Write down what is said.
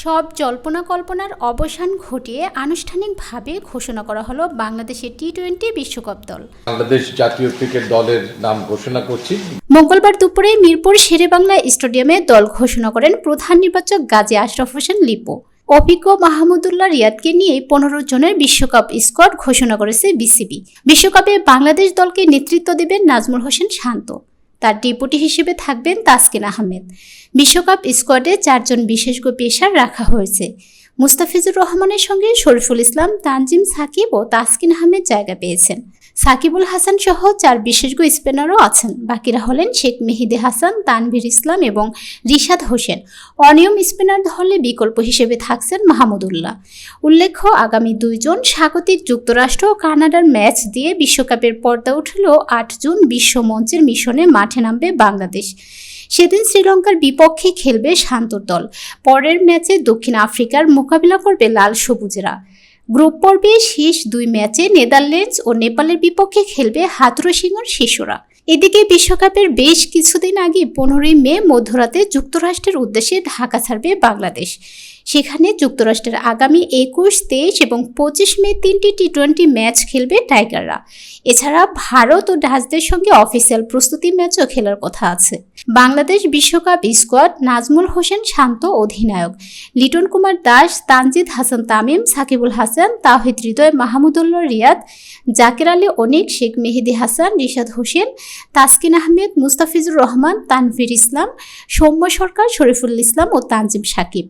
সব জল্পনা কল্পনার অবসান ঘটিয়ে আনুষ্ঠানিকভাবে ঘোষণা করা হলো বাংলাদেশের টি-20 বিশ্বকাপ দল। বাংলাদেশ জাতীয় ক্রিকেট দলের নাম ঘোষণা করছি। মঙ্গলবার দুপুরে মিরপুর শেরেবাংলা স্টেডিয়ামে দল ঘোষণা করেন প্রধান নির্বাচক গাজী আশরাফ হোসেন লিপু। অভিজ্ঞ মাহমুদুল্লাহ রিয়াদকে নিয়ে 15 জনের বিশ্বকাপ স্কোয়াড ঘোষণা করেছে বিসিবি। বিশ্বকাপে বাংলাদেশ দলকে নেতৃত্ব দেবেন নাজমুল হোসেন শান্ত। তার ডেপুটি হিসেবে থাকবেন তাসকিন আহমেদ। বিশ্বকাপ স্কোয়াডে 4 জন বিশেষজ্ঞ পেসার রাখা হয়েছে। মুস্তাফিজুর রহমানের সঙ্গে শরীফুল ইসলাম, তানজিম সাকিব ও তাসকিন আহমেদ জায়গা পেয়েছেন। সাকিবুল হাসান সহ 4 বিশেষজ্ঞ স্পিনারও আছেন। বাকিরা হলেন শেখ মেহেদী হাসান, তানভীর ইসলাম এবং রিশাদ হোসেন। অনিয়ম স্পিনার দলে বিকল্প হিসেবে থাকছেন মাহমুদুল্লাহ। উল্লেখ্য, আগামী 2 জন স্বাগতিক যুক্তরাষ্ট্র ও কানাডার ম্যাচ দিয়ে বিশ্বকাপের পর্দা উঠল 8 জুন বিশ্ব মঞ্চের মিশনে মাঠে নামবে বাংলাদেশ। সেদিন শ্রীলঙ্কার বিপক্ষে খেলবে শান্তর দল। পরের ম্যাচে দক্ষিণ আফ্রিকার মোকাবিলা করবে লাল সবুজেরা। গ্রুপ পর্বে শেষ 2 ম্যাচে নেদারল্যান্ডস ও নেপালের বিপক্ষে খেলবে হাথরসিংহের শিশুরা। এদিকে বিশ্বকাপের বেশ কিছুদিন আগে 15 মে মধ্যরাতে যুক্তরাষ্ট্রের উদ্দেশ্যে ঢাকা ছাড়বে বাংলাদেশ। সেখানে যুক্তরাষ্ট্রের আগামী 21, 23 এবং 25 মে 3টি টি-20 ম্যাচ খেলবে টাইগাররা। এছাড়া ভারত ও ডাচদের সঙ্গে অফিসিয়াল প্রস্তুতি ম্যাচও খেলার কথা আছে। বাংলাদেশ বিশ্বকাপ স্কোয়াড: নাজমুল হোসেন শান্ত অধিনায়ক, লিটন কুমার দাস, তানজিদ হাসান তামিম, সাকিবুল হাসান, তাওহিদ হৃদয়, মাহমুদুল্লাহ রিয়াদ, জাকের আলী অনিক, শেখ মেহেদী হাসান, রিশাদ হোসেন, তাসকিন আহমেদ, মুস্তাফিজুর রহমান, তানভীর ইসলাম, সৌম্য সরকার, শরীফুল ইসলাম ও তানজিম সাকিব।